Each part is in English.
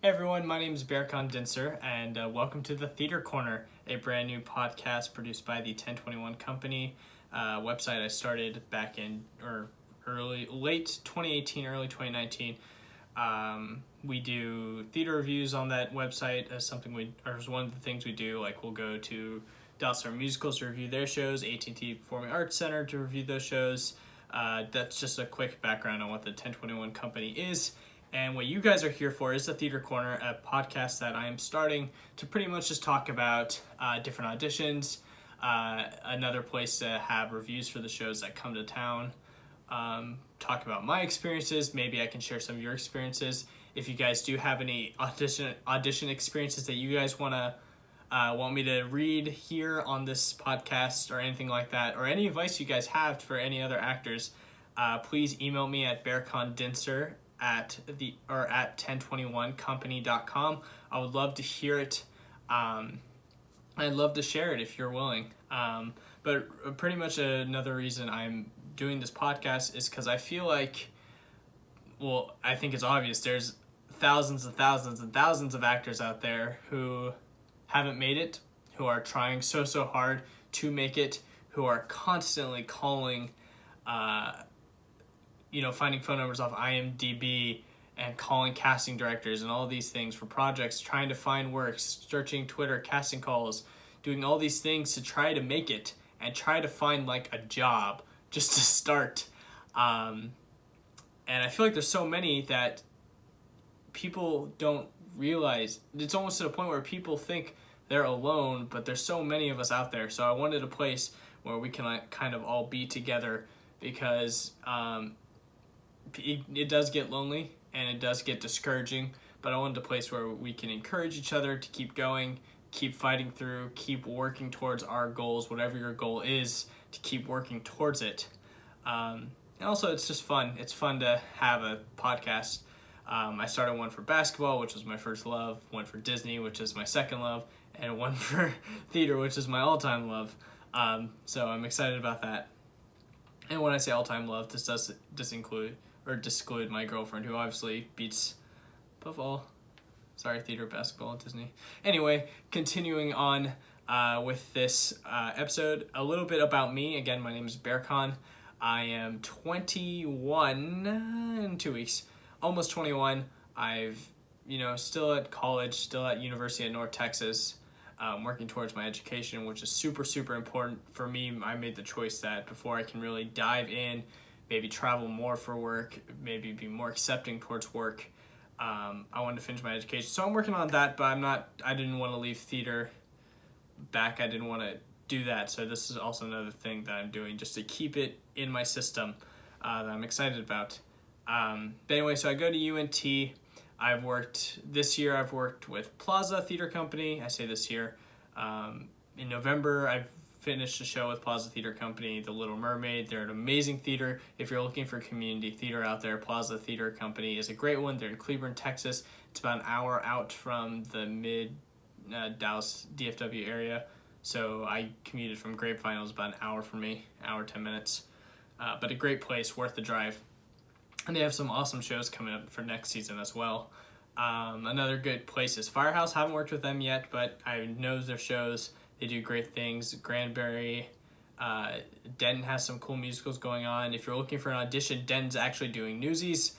Hey everyone, my name is Berkan Dincer, and welcome to the Theater Corner, a brand new podcast produced by the 1021 Company website I started back in late 2018, early 2019. We do theater reviews on that website as one of the things we do. Like we'll go to Dallas Star Musicals to review their shows, AT&T Performing Arts Center to review those shows. That's just a quick background on what the 1021 Company is. And what you guys are here for is the Theater Corner, a podcast that I am starting to pretty much just talk about different auditions, another place to have reviews for the shows that come to town, talk about my experiences. Maybe I can share some of your experiences. If you guys do have any audition experiences that you guys want me to read here on this podcast or anything like that, or any advice you guys have for any other actors, please email me at berkandincer at 1021company.com. I would love to hear it. I'd love to share it if you're willing. But pretty much another reason I'm doing this podcast is because I feel like, I think it's obvious, there's thousands and thousands and thousands of actors out there who haven't made it, who are trying so hard to make it, who are constantly calling, finding phone numbers off IMDb and calling casting directors and all these things for projects, trying to find work, searching Twitter, casting calls, doing all these things to try to make it and try to find like a job just to start. And I feel like there's so many that people don't realize. It's almost to the point where people think they're alone, but there's so many of us out there. So I wanted a place where we can kind of all be together, because it does get lonely and it does get discouraging, but I wanted a place where we can encourage each other to keep going, keep fighting through, keep working towards our goals, whatever your goal is, to keep working towards it. And also it's just fun. It's fun to have a podcast. I started one for basketball, which was my first love, one for Disney, which is my second love, and one for theater, which is my all-time love. So I'm excited about that. And when I say all-time love, this does disclude my girlfriend, who obviously beats above all. Sorry, theater, basketball, and Disney. Anyway, continuing on with this episode, a little bit about me. Again, my name is Berkan. I am 21 in 2 weeks, almost 21. I've, still at college, still at University of North Texas, working towards my education, which is super important for me. I made the choice that before I can really dive in, maybe travel more for work, maybe be more accepting towards work, I wanted to finish my education. So I'm working on that, but I didn't want to leave theater back. I didn't want to do that. So this is also another thing that I'm doing just to keep it in my system that I'm excited about. But anyway, so I go to UNT. This year I've worked with Plaza Theater Company. I say this year. In November, I've finished a show with Plaza Theater Company, The Little Mermaid. They're an amazing theater. If you're looking for community theater out there, Plaza Theater Company is a great one. They're in Cleburne, Texas. It's about an hour out from the mid-Dallas DFW area. So I commuted from Grapevine. It was about an hour for me, hour, 10 minutes. But a great place, worth the drive. And they have some awesome shows coming up for next season as well. Another good place is Firehouse. Haven't worked with them yet, but I know their shows. They do great things. Granbury, Denton has some cool musicals going on. If you're looking for an audition, Denton's actually doing Newsies,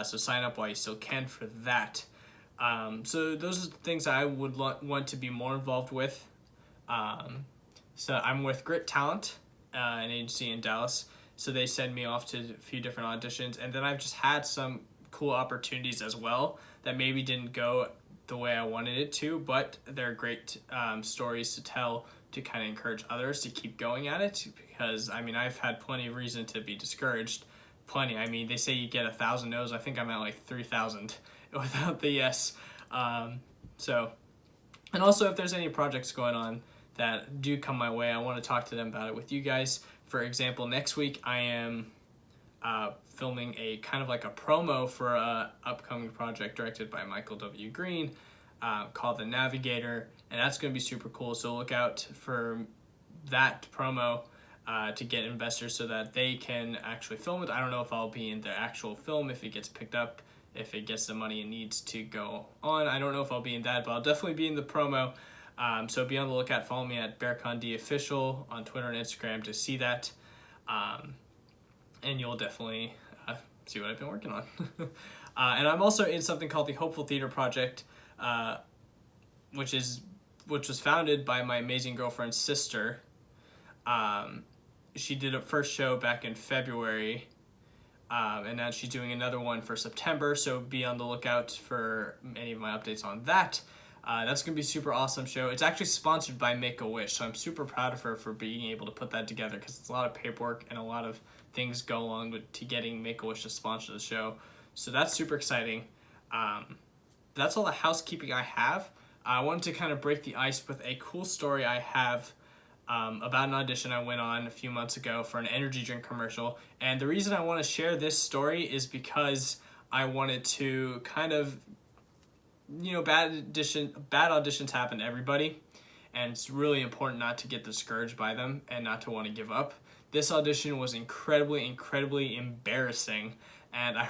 so sign up while you still can for that. So those are the things I would want to be more involved with. So I'm with Grit Talent, an agency in Dallas. So they send me off to a few different auditions, and then I've just had some cool opportunities as well that maybe didn't go the way I wanted it to, but they're great stories to tell to kind of encourage others to keep going at it, because I've had plenty of reason to be discouraged. Plenty. They say you get 1,000 no's. I think I'm at like 3,000 without the yes. And also, if there's any projects going on that do come my way, I want to talk to them about it with you guys. For example, next week I am filming a kind of like a promo for a upcoming project directed by Michael W. Green called The Navigator, and that's going to be super cool. So look out for that promo to get investors so that they can actually film it. I don't know if I'll be in the actual film if it gets picked up if it gets the money it needs to go on. I don't know if I'll be in that, but I'll definitely be in the promo. So be on the lookout. Follow me at Berkan D Official on Twitter and Instagram to see that. And you'll definitely see what I've been working on. And I'm also in something called the Hopeful Theater Project, which was founded by my amazing girlfriend's sister. She did a first show back in February, and now she's doing another one for September, so be on the lookout for any of my updates on that. That's going to be a super awesome show. It's actually sponsored by Make-A-Wish, so I'm super proud of her for being able to put that together, because it's a lot of paperwork and a lot of things go along to getting Make-A-Wish to sponsor the show. So that's super exciting. That's all the housekeeping I have. I wanted to kind of break the ice with a cool story I have about an audition I went on a few months ago for an energy drink commercial. And the reason I want to share this story is because I wanted to kind of, bad auditions happen to everybody, and it's really important not to get discouraged by them and not to want to give up. This audition was incredibly embarrassing, and I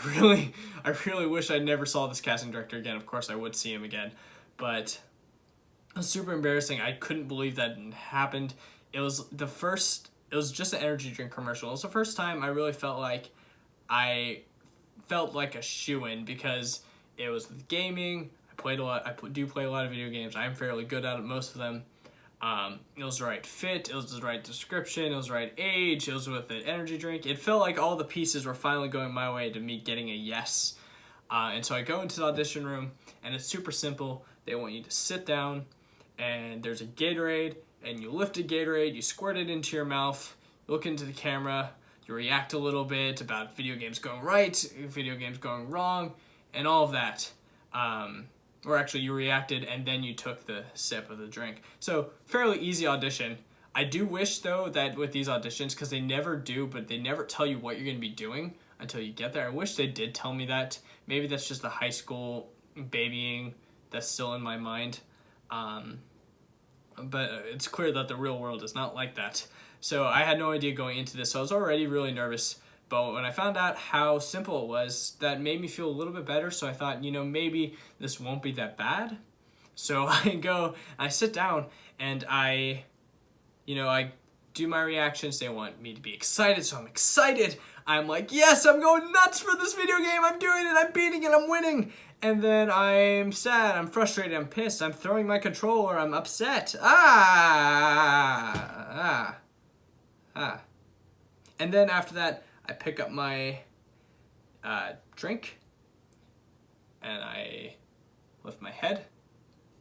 really wish I never saw this casting director again. Of course I would see him again, but it was super embarrassing. I couldn't believe that happened. It was just an energy drink commercial. It was the first time I really felt like a shoo-in, because it was with gaming. I do play a lot of video games. I'm fairly good at it, most of them. It was the right fit, it was the right description, it was the right age, it was with an energy drink. It felt like all the pieces were finally going my way to me getting a yes. And so I go into the audition room, and it's super simple. They want you to sit down, and there's a Gatorade, and you lift a Gatorade, you squirt it into your mouth, you look into the camera, you react a little bit about video games going right, video games going wrong, and all of that. Or actually you reacted and then you took the sip of the drink. So fairly easy audition. I do wish though that with these auditions, because they never tell you what you're going to be doing until you get there. I wish they did tell me that. Maybe that's just the high school babying that's still in my mind. But it's clear that the real world is not like that. So I had no idea going into this. So I was already really nervous. But when I found out how simple it was, that made me feel a little bit better. So I thought, maybe this won't be that bad. So I sit down, and I do my reactions. They want me to be excited, so I'm excited. I'm like, yes, I'm going nuts for this video game. I'm doing it. I'm beating it. I'm winning. And then I'm sad. I'm frustrated. I'm pissed. I'm throwing my controller. I'm upset. And then after that, I pick up my drink, and I lift my head,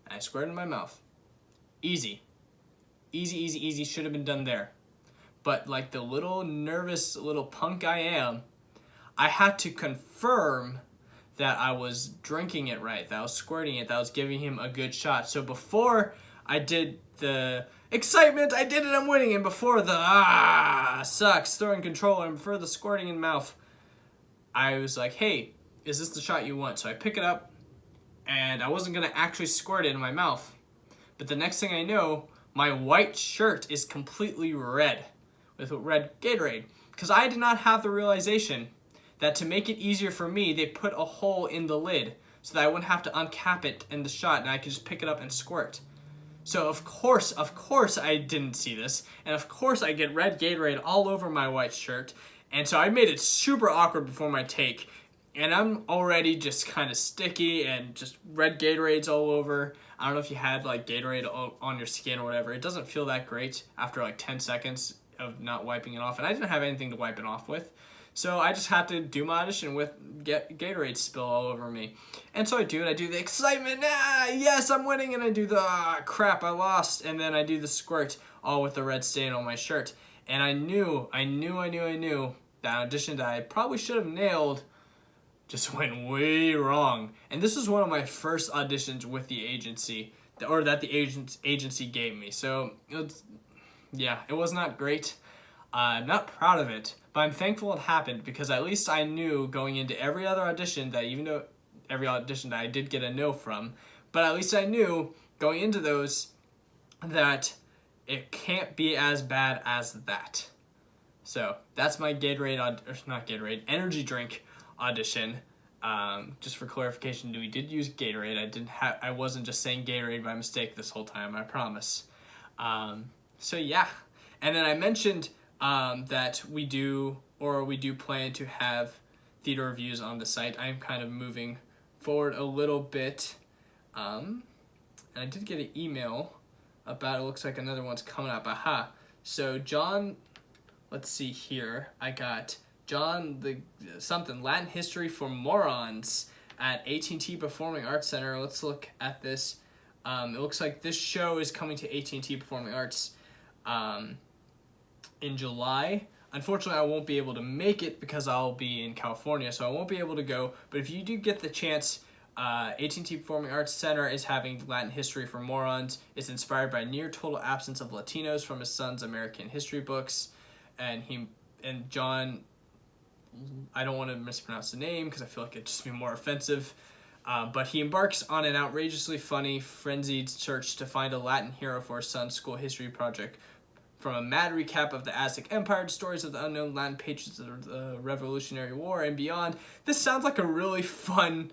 and I squirt it in my mouth. Easy. Easy. Should have been done there. But like the little nervous little punk I am, I had to confirm that I was drinking it right, that I was squirting it, that I was giving him a good shot. So before I did the excitement, I did it, I'm winning, and before the sucks, throwing controller, and before the squirting in mouth, I was like, hey, is this the shot you want? So I pick it up, and I wasn't gonna actually squirt it in my mouth. But the next thing I know, my white shirt is completely red with red Gatorade, because I did not have the realization that to make it easier for me, they put a hole in the lid so that I wouldn't have to uncap it in the shot, and I could just pick it up and squirt. So of course I didn't see this, and of course I get red Gatorade all over my white shirt, and so I made it super awkward before my take, and I'm already just kind of sticky and just red Gatorades all over. I don't know if you had like Gatorade on your skin or whatever. It doesn't feel that great after like 10 seconds of not wiping it off, and I didn't have anything to wipe it off with. So I just had to do my audition with Gatorade spill all over me. And so I do it. I do the excitement. Yes, I'm winning. And I do the crap, I lost. And then I do the squirt, all with the red stain on my shirt. And I knew that audition that I probably should have nailed just went way wrong. And this was one of my first auditions with the agency, or that the agency gave me. So it was not great. I'm not proud of it, but I'm thankful it happened, because at least I knew going into every other audition that, even though every audition that I did get a no from, but at least I knew going into those that it can't be as bad as that. So that's my energy drink audition. Just for clarification, we did use Gatorade. I wasn't just saying Gatorade by mistake this whole time, I promise. So yeah. And then I mentioned that we do plan to have theater reviews on the site. I'm kind of moving forward a little bit. And I did get an email about it. Looks like another one's coming up. Aha. So John, let's see here. I got John Latin History for Morons at AT&T Performing Arts Center. Let's look at this. It looks like this show is coming to AT&T Performing Arts in July. Unfortunately, I won't be able to make it because I'll be in California, so I won't be able to go. But if you do get the chance, AT&T Performing Arts Center is having Latin History for Morons. It's inspired by near total absence of Latinos from his son's American history books. And John, I don't want to mispronounce the name because I feel like it'd just be more offensive. But he embarks on an outrageously funny, frenzied search to find a Latin hero for his son's school history project. From a mad recap of the Aztec Empire to stories of the unknown Latin patriots of the Revolutionary War and beyond, this sounds like a really fun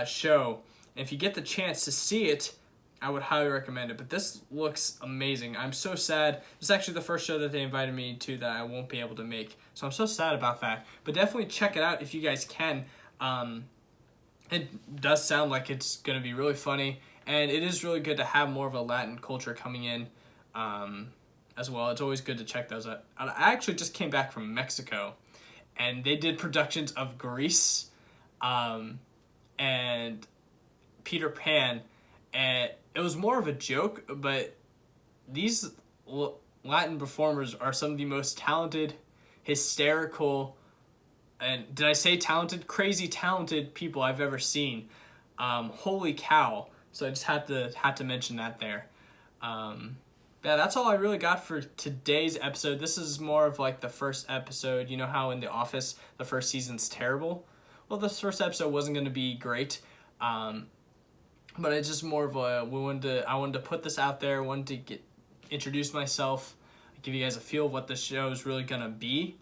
show. And if you get the chance to see it, I would highly recommend it. But this looks amazing. I'm so sad. It's actually the first show that they invited me to that I won't be able to make. So I'm so sad about that. But definitely check it out if you guys can. It does sound like it's going to be really funny. And it is really good to have more of a Latin culture coming in as well. It's always good to check those out. I actually just came back from Mexico. And they did productions of Grease and Peter Pan. And it was more of a joke, but these Latin performers are some of the most talented, hysterical, and did I say talented? Crazy talented people I've ever seen. Holy cow. So I just had to mention that there. Yeah, that's all I really got for today's episode. This is more of like the first episode. You know how in The Office, the first season's terrible? Well, this first episode wasn't going to be great. But it's just more of I wanted to put this out there. I wanted to introduce myself, give you guys a feel of what the show is really going to be.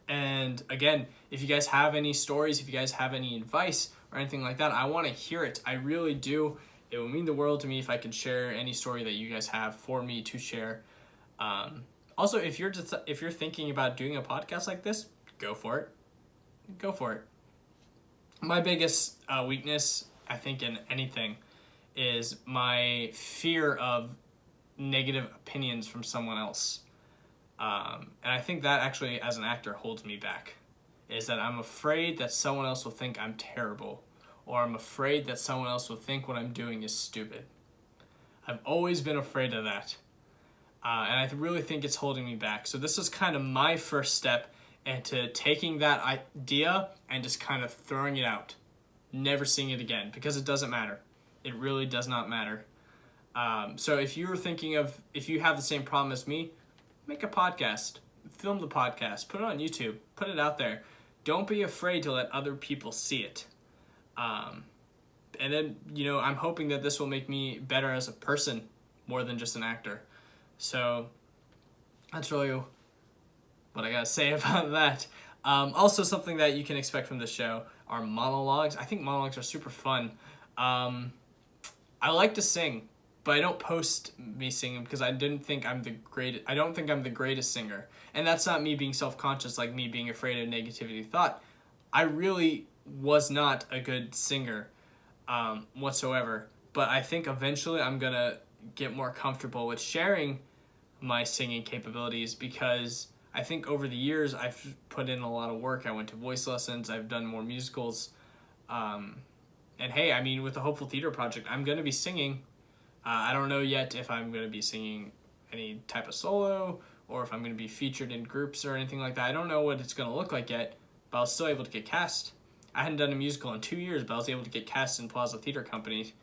And again, if you guys have any stories, if you guys have any advice or anything like that, I want to hear it. I really do. It would mean the world to me if I could share any story that you guys have for me to share. Also, if you're thinking about doing a podcast like this, go for it. Go for it. My biggest weakness, I think, in anything is my fear of negative opinions from someone else. And I think that actually, as an actor, holds me back. Is that I'm afraid that someone else will think I'm terrible, or I'm afraid that someone else will think what I'm doing is stupid. I've always been afraid of that. And I really think it's holding me back. So this is kind of my first step into taking that idea and just kind of throwing it out. Never seeing it again, because it doesn't matter. It really does not matter. So if you have the same problem as me, make a podcast. Film the podcast. Put it on YouTube. Put it out there. Don't be afraid to let other people see it. And then, I'm hoping that this will make me better as a person more than just an actor. So that's really what I gotta say about that. Also, something that you can expect from the show are monologues. I think monologues are super fun. I like to sing, but I don't post me singing because I don't think I'm the greatest singer. And that's not me being self-conscious, like me being afraid of negativity thought. I really was not a good singer whatsoever. But I think eventually I'm going to get more comfortable with sharing my singing capabilities, because I think over the years I've put in a lot of work. I went to voice lessons. I've done more musicals. And hey, with the Hopeful Theater Project, I'm going to be singing. I don't know yet if I'm going to be singing any type of solo or if I'm going to be featured in groups or anything like that. I don't know what it's going to look like yet, but I was still able to get cast. I hadn't done a musical in 2 years, but I was able to get cast in Plaza Theater Company.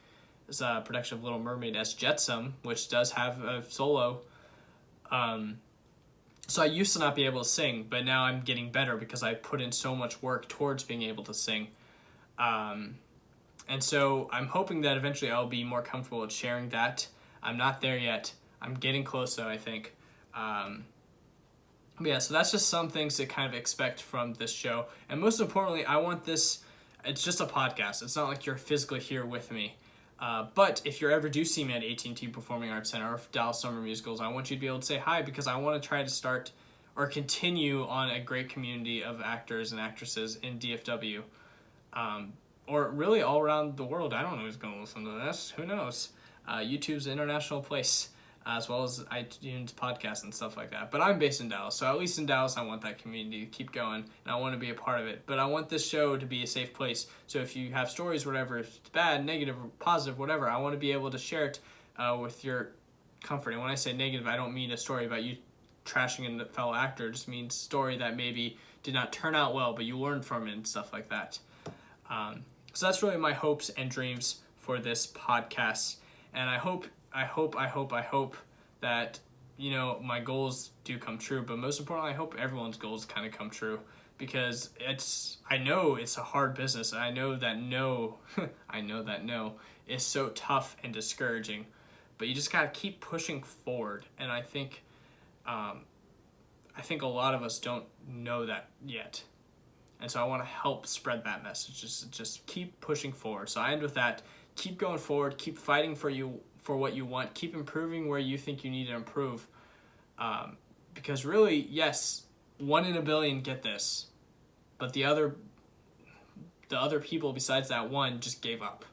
It's a production of Little Mermaid as Jetsam, which does have a solo. So I used to not be able to sing, but now I'm getting better because I put in so much work towards being able to sing. And so I'm hoping that eventually I'll be more comfortable with sharing that. I'm not there yet. I'm getting close though, I think. But yeah, so that's just some things to kind of expect from this show. And most importantly, I want this, it's just a podcast. It's not like you're physically here with me. But if you ever do see me at AT&T Performing Arts Center or Dallas Summer Musicals, I want you to be able to say hi, because I want to try to start or continue on a great community of actors and actresses in DFW. Or really all around the world. I don't know who's going to listen to this. Who knows? YouTube's an international place, as well as iTunes podcasts and stuff like that. But I'm based in Dallas, so at least in Dallas, I want that community to keep going, and I want to be a part of it. But I want this show to be a safe place. So if you have stories, whatever, if it's bad, negative, or positive, whatever, I want to be able to share it with your comfort. And when I say negative, I don't mean a story about you trashing a fellow actor. It just means a story that maybe did not turn out well, but you learned from it and stuff like that. So that's really my hopes and dreams for this podcast. And I hope that, you know, my goals do come true. But most importantly, I hope everyone's goals kind of come true, because I know it's a hard business. And I know that no is so tough and discouraging, but you just got to keep pushing forward. And I think a lot of us don't know that yet. And so I want to help spread that message. Just keep pushing forward. So I end with that. Keep going forward. Keep fighting for what you want. Keep improving where you think you need to improve. Because really, yes, 1 in a billion get this, but the other people besides that one just gave up.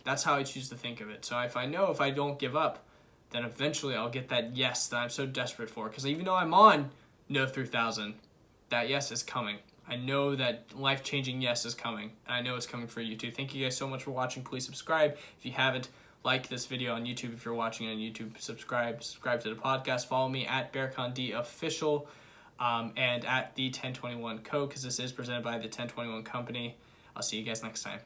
That's how I choose to think of it. So if I don't give up, then eventually I'll get that yes that I'm so desperate for. Because even though I'm on No 3000, that yes is coming. I know that life-changing yes is coming, and I know it's coming for you too. Thank you guys so much for watching. Please subscribe. If you haven't, like this video on YouTube. If you're watching on YouTube, subscribe to the podcast. Follow me at Berkan D Official, and at the 1021 Co, because this is presented by the 1021 Company. I'll see you guys next time.